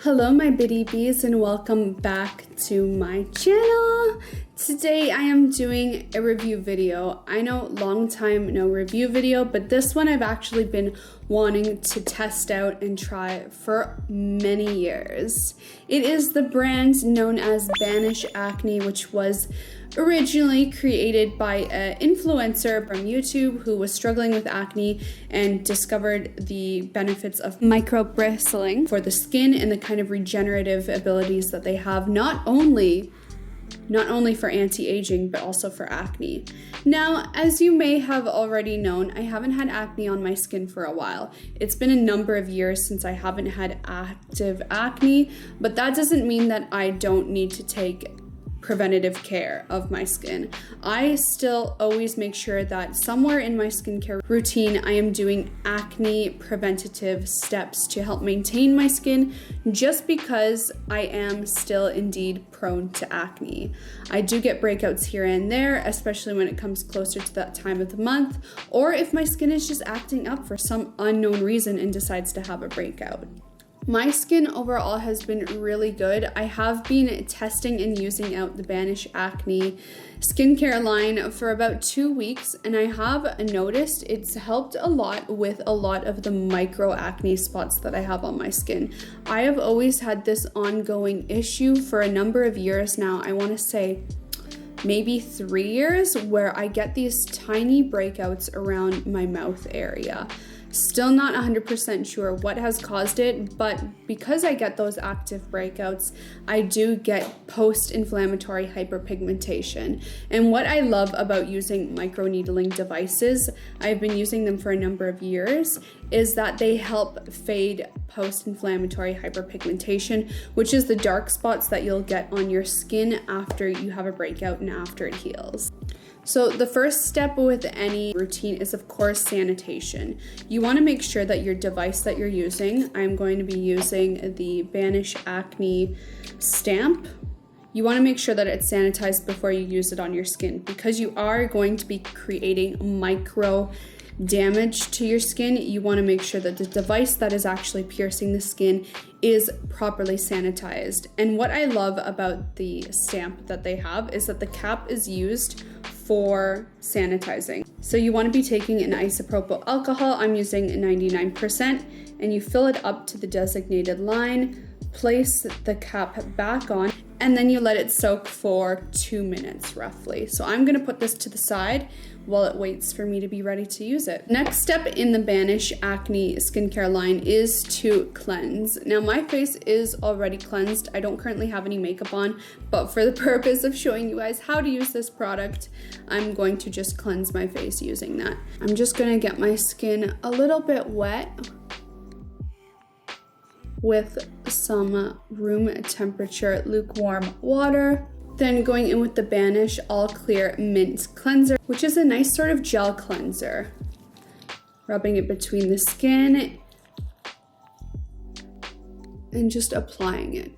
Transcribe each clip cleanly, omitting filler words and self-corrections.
Hello my biddy bees and welcome back to my channel. Today I am doing a review video. I know long time no review video, but this one I've actually been wanting to test out and try for many years. It is the brand known as Banish Acne, which was originally created by an influencer from YouTube who was struggling with acne and discovered the benefits of micro bristling for the skin and the kind of regenerative abilities that they have, not only for anti-aging, but also for acne. Now, as you may have already known, I haven't had acne on my skin for a while. It's been a number of years since I haven't had active acne, but that doesn't mean that I don't need to take preventative care of my skin. I still always make sure that somewhere in my skincare routine, I am doing acne preventative steps to help maintain my skin, just because I am still indeed prone to acne. I do get breakouts here and there, especially when it comes closer to that time of the month, or if my skin is just acting up for some unknown reason and decides to have a breakout. My skin overall has been really good. I have been testing and using out the Banish Acne skincare line for about 2 weeks, and I have noticed it's helped a lot with a lot of the micro acne spots that I have on my skin. I have always had this ongoing issue for a number of years now. I want to say maybe 3 years, where I get these tiny breakouts around my mouth area. Still not 100% sure what has caused it, but because I get those active breakouts, I do get post-inflammatory hyperpigmentation. And what I love about using microneedling devices, I've been using them for a number of years, is that they help fade post-inflammatory hyperpigmentation, which is the dark spots that you'll get on your skin after you have a breakout and after it heals. So the first step with any routine is, of course, sanitation. You want to make sure that your device that you're using, I'm going to be using the Banish Acne stamp. You want to make sure that it's sanitized before you use it on your skin, because you are going to be creating micro damage to your skin. You want to make sure that the device that is actually piercing the skin is properly sanitized. And what I love about the stamp that they have is that the cap is used for sanitizing. So you want to be taking an isopropyl alcohol, I'm using 99%, and you fill it up to the designated line, place the cap back on, and then you let it soak for 2 minutes roughly. So I'm gonna put this to the side while it waits for me to be ready to use it. Next step in the Banish Acne skincare line is to cleanse. Now my face is already cleansed. I don't currently have any makeup on, but for the purpose of showing you guys how to use this product, I'm going to just cleanse my face using that. I'm just gonna get my skin a little bit wet with some room temperature lukewarm water. Then going in with the Banish All Clear Mint Cleanser, which is a nice sort of gel cleanser. Rubbing it between the skin and just applying it.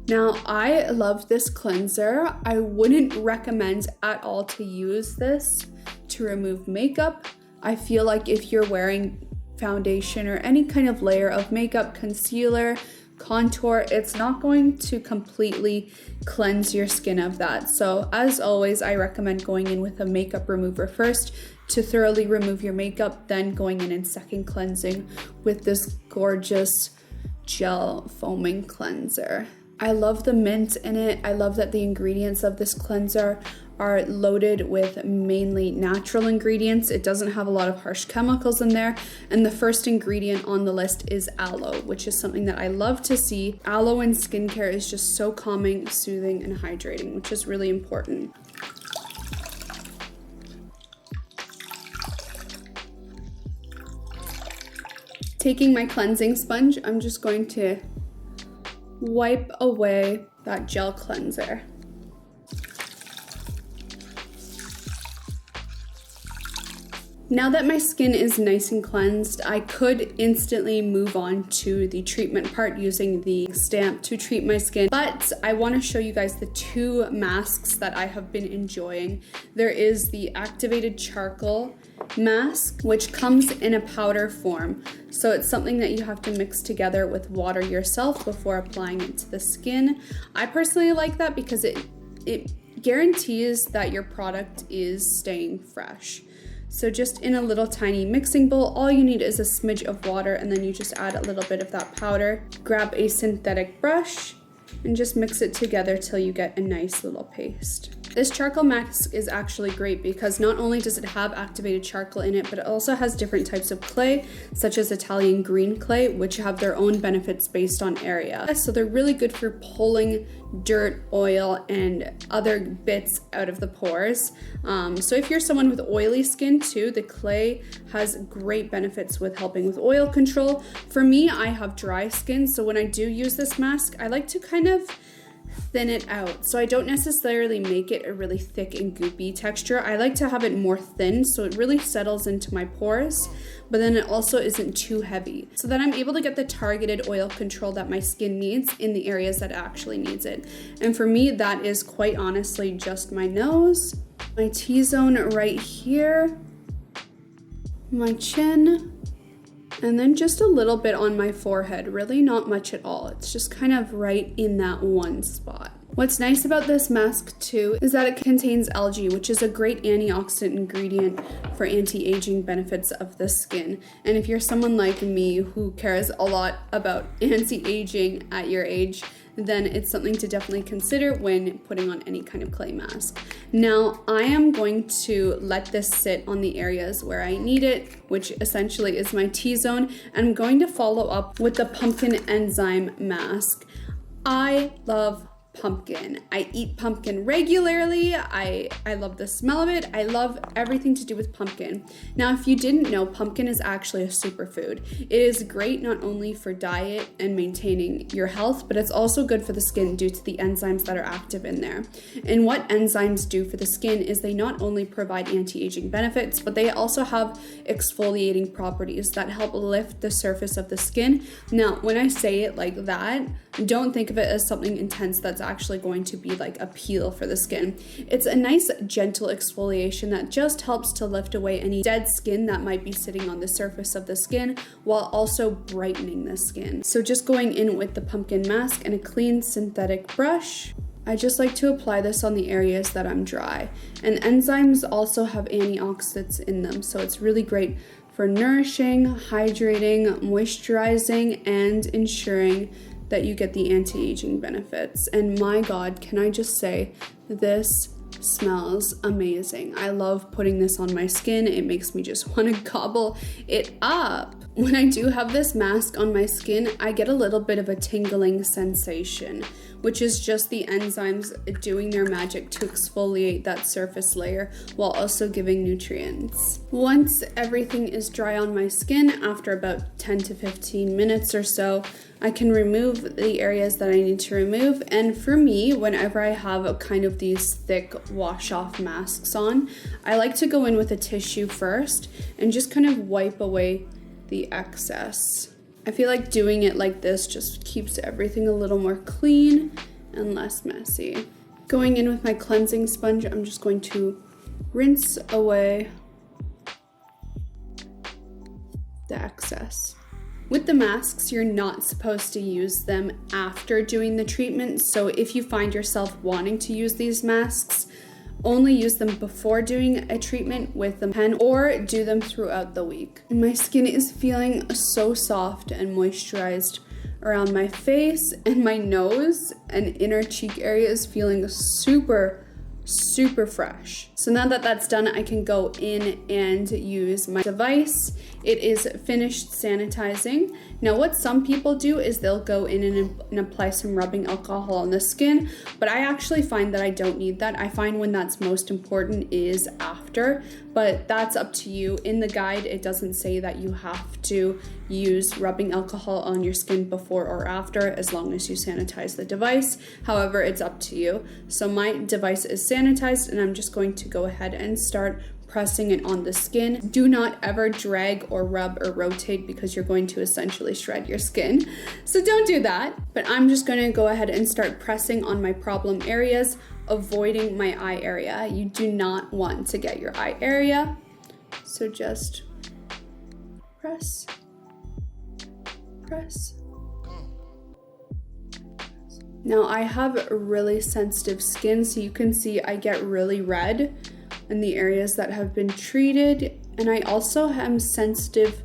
Now, I love this cleanser. I wouldn't recommend at all to use this to remove makeup. I feel like if you're wearing foundation or any kind of layer of makeup, concealer, contour, it's not going to completely cleanse your skin of that. So as always, I recommend going in with a makeup remover first to thoroughly remove your makeup, then going in and second cleansing with this gorgeous gel foaming cleanser. I love the mint in it. I love that the ingredients of this cleanser are loaded with mainly natural ingredients. It doesn't have a lot of harsh chemicals in there. And the first ingredient on the list is aloe, which is something that I love to see. Aloe in skincare is just so calming, soothing, and hydrating, which is really important. Taking my cleansing sponge, I'm just going to wipe away that gel cleanser. Now that my skin is nice and cleansed, I could instantly move on to the treatment part using the stamp to treat my skin, but I want to show you guys the two masks that I have been enjoying. There is the activated charcoal mask, which comes in a powder form. So it's something that you have to mix together with water yourself before applying it to the skin. I personally like that because it guarantees that your product is staying fresh. So just in a little tiny mixing bowl, all you need is a smidge of water, and then you just add a little bit of that powder. Grab a synthetic brush and just mix it together till you get a nice little paste. This charcoal mask is actually great because not only does it have activated charcoal in it, but it also has different types of clay, such as Italian green clay, which have their own benefits based on area. So they're really good for pulling dirt, oil, and other bits out of the pores. So if you're someone with oily skin too, the clay has great benefits with helping with oil control. For me, I have dry skin, so when I do use this mask, I like to kind of thin it out. So I don't necessarily make it a really thick and goopy texture. I like to have it more thin so it really settles into my pores, but then it also isn't too heavy, so that I'm able to get the targeted oil control that my skin needs in the areas that actually needs it. And for me, that is quite honestly just my nose, my T-zone right here, my chin, and then just a little bit on my forehead, really not much at all. It's just kind of right in that one spot. What's nice about this mask too is that it contains algae, which is a great antioxidant ingredient for anti-aging benefits of the skin. And if you're someone like me who cares a lot about anti-aging at your age, then it's something to definitely consider when putting on any kind of clay mask. Now, I am going to let this sit on the areas where I need it, which essentially is my T-zone, and I'm going to follow up with the pumpkin enzyme mask. I love pumpkin. I eat pumpkin regularly. I love the smell of it. I love everything to do with pumpkin. Now, if you didn't know, pumpkin is actually a superfood. It is great not only for diet and maintaining your health, but it's also good for the skin due to the enzymes that are active in there. And what enzymes do for the skin is they not only provide anti-aging benefits, but they also have exfoliating properties that help lift the surface of the skin. Now, when I say it like that, don't think of it as something intense that's actually going to be like a peel for the skin. It's a nice gentle exfoliation that just helps to lift away any dead skin that might be sitting on the surface of the skin while also brightening the skin. So just going in with the pumpkin mask and a clean synthetic brush, I just like to apply this on the areas that I'm dry. And enzymes also have antioxidants in them, so it's really great for nourishing, hydrating, moisturizing, and ensuring that you get the anti-aging benefits. And my God, can I just say, this smells amazing. I love putting this on my skin. It makes me just want to gobble it up. When I do have this mask on my skin, I get a little bit of a tingling sensation, which is just the enzymes doing their magic to exfoliate that surface layer while also giving nutrients. Once everything is dry on my skin, after about 10 to 15 minutes or so, I can remove the areas that I need to remove. And for me, whenever I have kind of these thick wash-off masks on, I like to go in with a tissue first and just kind of wipe away the excess. I feel like doing it like this just keeps everything a little more clean and less messy. Going in with my cleansing sponge, I'm just going to rinse away the excess. With the masks, you're not supposed to use them after doing the treatment, so if you find yourself wanting to use these masks, only use them before doing a treatment with a pen or do them throughout the week. My skin is feeling so soft and moisturized around my face, and my nose and inner cheek area is feeling super fresh. So now that that's done, I can go in and use my device. It is finished sanitizing. Now what some people do is they'll go in and apply some rubbing alcohol on the skin, but I actually find that I don't need that. I find when that's most important is after, but that's up to you. In the guide, it doesn't say that you have to use rubbing alcohol on your skin before or after, as long as you sanitize the device. However, it's up to you. So my device is sanitized, and I'm just going to go ahead and start pressing it on the skin. Do not ever drag or rub or rotate because you're going to essentially shred your skin. So don't do that. But I'm just going to go ahead and start pressing on my problem areas, avoiding my eye area. You do not want to get your eye area So just press, press. Now I have really sensitive skin, so you can see I get really red in the areas that have been treated, and I also am sensitive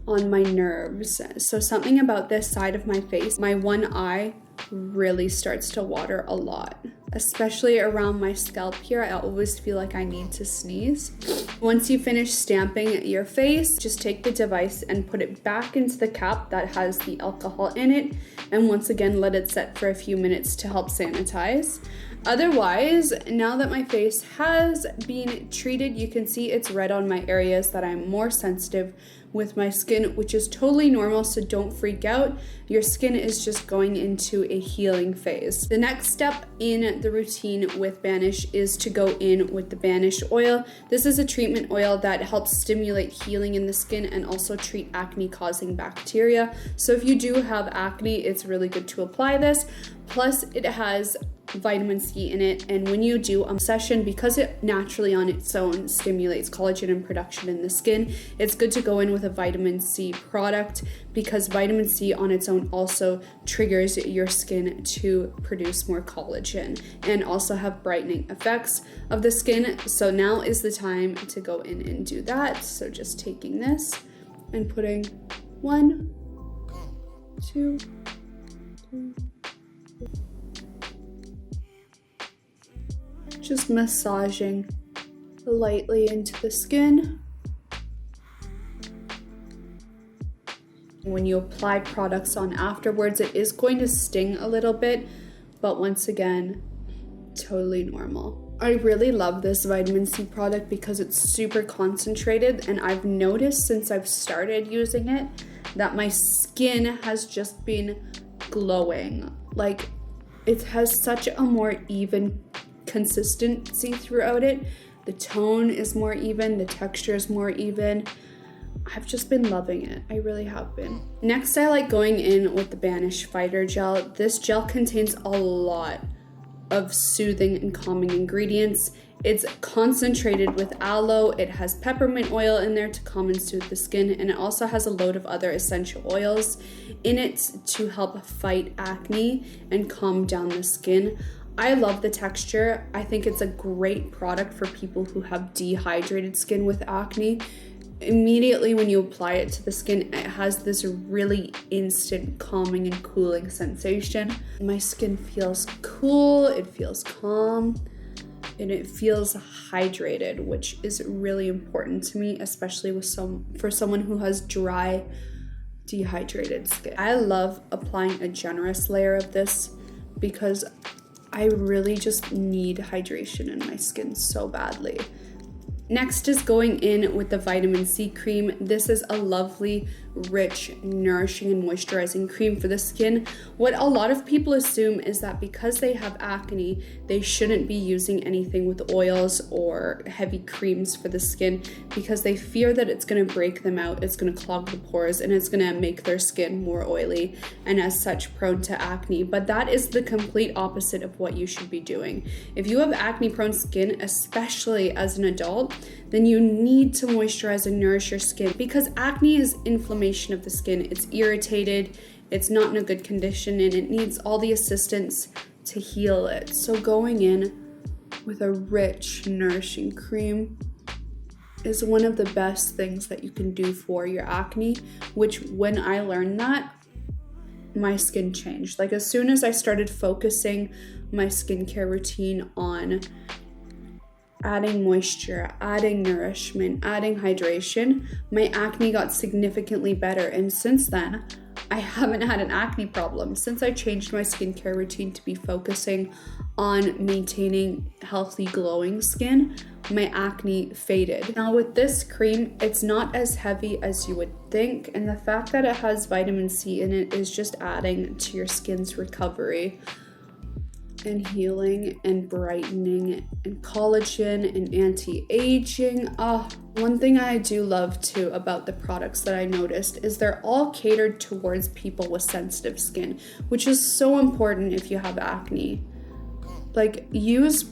on my nerves. So something about this side of my face, my one eye really starts to water a lot, especially around my scalp here. I always feel like I need to sneeze. Once you finish stamping your face, just take the device and put it back into the cap that has the alcohol in it, and once again let it set for a few minutes to help sanitize. Otherwise, now that my face has been treated, you can see it's red on my areas that I'm more sensitive with my skin, which is totally normal, so don't freak out. Your skin is just going into a healing phase. The next step in the routine with Banish is to go in with the Banish oil. This is a treatment oil that helps stimulate healing in the skin and also treat acne-causing bacteria. So if you do have acne, it's really good to apply this. Plus, it has vitamin C in it, and when you do a session, because it naturally on its own stimulates collagen and production in the skin, it's good to go in with a vitamin C product, because vitamin C on its own also triggers your skin to produce more collagen and also have brightening effects of the skin. So now is the time to go in and do that. So just taking this and putting 1, 2, 3, just massaging lightly into the skin. When you apply products on afterwards, it is going to sting a little bit, but once again, totally normal. I really love this vitamin C product because it's super concentrated, and I've noticed since I've started using it that my skin has just been glowing. Like, it has such a more even consistency throughout it. The tone is more even, the texture is more even. I've just been loving it. I really have been. Next, I like going in with the Banish Fighter Gel. This gel contains a lot of soothing and calming ingredients. It's concentrated with aloe. It has peppermint oil in there to calm and soothe the skin, and it also has a load of other essential oils in it to help fight acne and calm down the skin. I love the texture. I think it's a great product for people who have dehydrated skin with acne. Immediately when you apply it to the skin, it has this really instant calming and cooling sensation. My skin feels cool, it feels calm, and it feels hydrated, which is really important to me, especially for someone who has dry, dehydrated skin. I love applying a generous layer of this because I really just need hydration in my skin so badly. Next is going in with the vitamin C cream. This is a lovely, rich, nourishing, and moisturizing cream for the skin. What a lot of people assume is that because they have acne, they shouldn't be using anything with oils or heavy creams for the skin because they fear that it's gonna break them out, it's gonna clog the pores, and it's gonna make their skin more oily and as such prone to acne. But that is the complete opposite of what you should be doing. If you have acne-prone skin, especially as an adult, then you need to moisturize and nourish your skin because acne is inflammation of the skin. It's irritated, it's not in a good condition, and it needs all the assistance to heal it. So going in with a rich, nourishing cream is one of the best things that you can do for your acne, which when I learned that, my skin changed. Like as soon as I started focusing my skincare routine on adding moisture, adding nourishment, adding hydration, my acne got significantly better. And since then, I haven't had an acne problem. Since I changed my skincare routine to be focusing on maintaining healthy, glowing skin, my acne faded. Now with this cream, it's not as heavy as you would think, and the fact that it has vitamin C in it is just adding to your skin's recovery and healing and brightening and collagen and anti-aging. One thing I do love too about the products that I noticed is they're all catered towards people with sensitive skin, which is so important if you have acne. Like use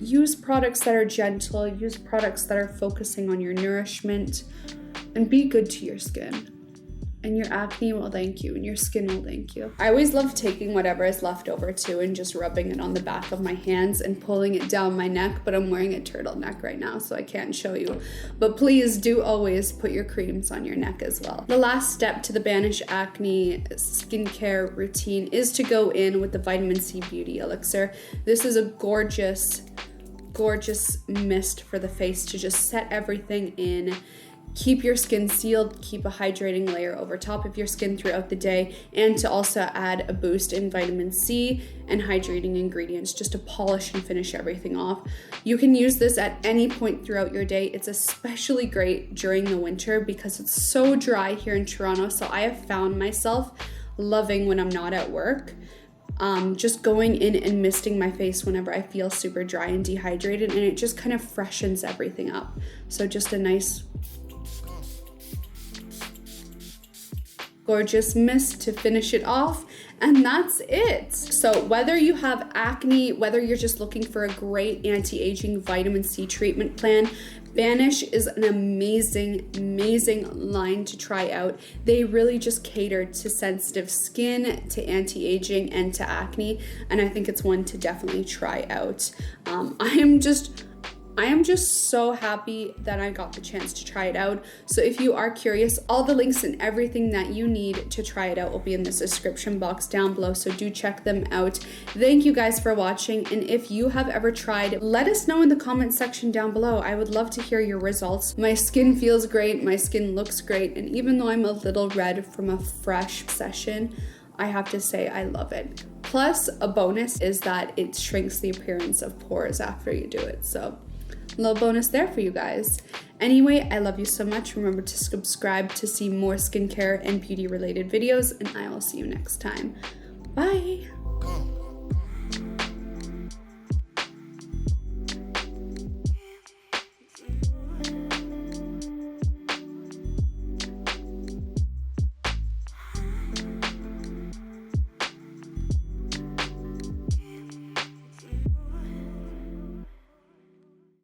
use products that are gentle, use products that are focusing on your nourishment, and be good to your skin. And your acne will thank you, and your skin will thank you. I always love taking whatever is left over too and just rubbing it on the back of my hands and pulling it down my neck, but I'm wearing a turtleneck right now, so I can't show you. But please do always put your creams on your neck as well. The last step to the Banish Acne skincare routine is to go in with the Vitamin C Beauty Elixir. This is a gorgeous mist for the face to just set everything in. Keep your skin sealed, keep a hydrating layer over top of your skin throughout the day, and to also add a boost in vitamin C and hydrating ingredients just to polish and finish everything off. You can use this at any point throughout your day. It's especially great during the winter because it's so dry here in Toronto, so I have found myself loving when I'm not at work. Just going in and misting my face whenever I feel super dry and dehydrated, and it just kind of freshens everything up. So just a nice gorgeous mist to finish it off, and that's it. So whether you have acne, whether you're just looking for a great anti-aging vitamin C treatment plan, Banish is an amazing line to try out. They really just cater to sensitive skin, to anti-aging, and to acne, and I think it's one to definitely try out. I am just so happy that I got the chance to try it out. So if you are curious, all the links and everything that you need to try it out will be in the description box down below, so do check them out. Thank you guys for watching, and if you have ever tried, let us know in the comment section down below. I would love to hear your results. My skin feels great, my skin looks great, and even though I'm a little red from a fresh session, I have to say I love it. Plus, a bonus is that it shrinks the appearance of pores after you do it, so little bonus there for you guys. Anyway, I love you so much. Remember to subscribe to see more skincare and beauty related videos, and I will see you next time. Bye.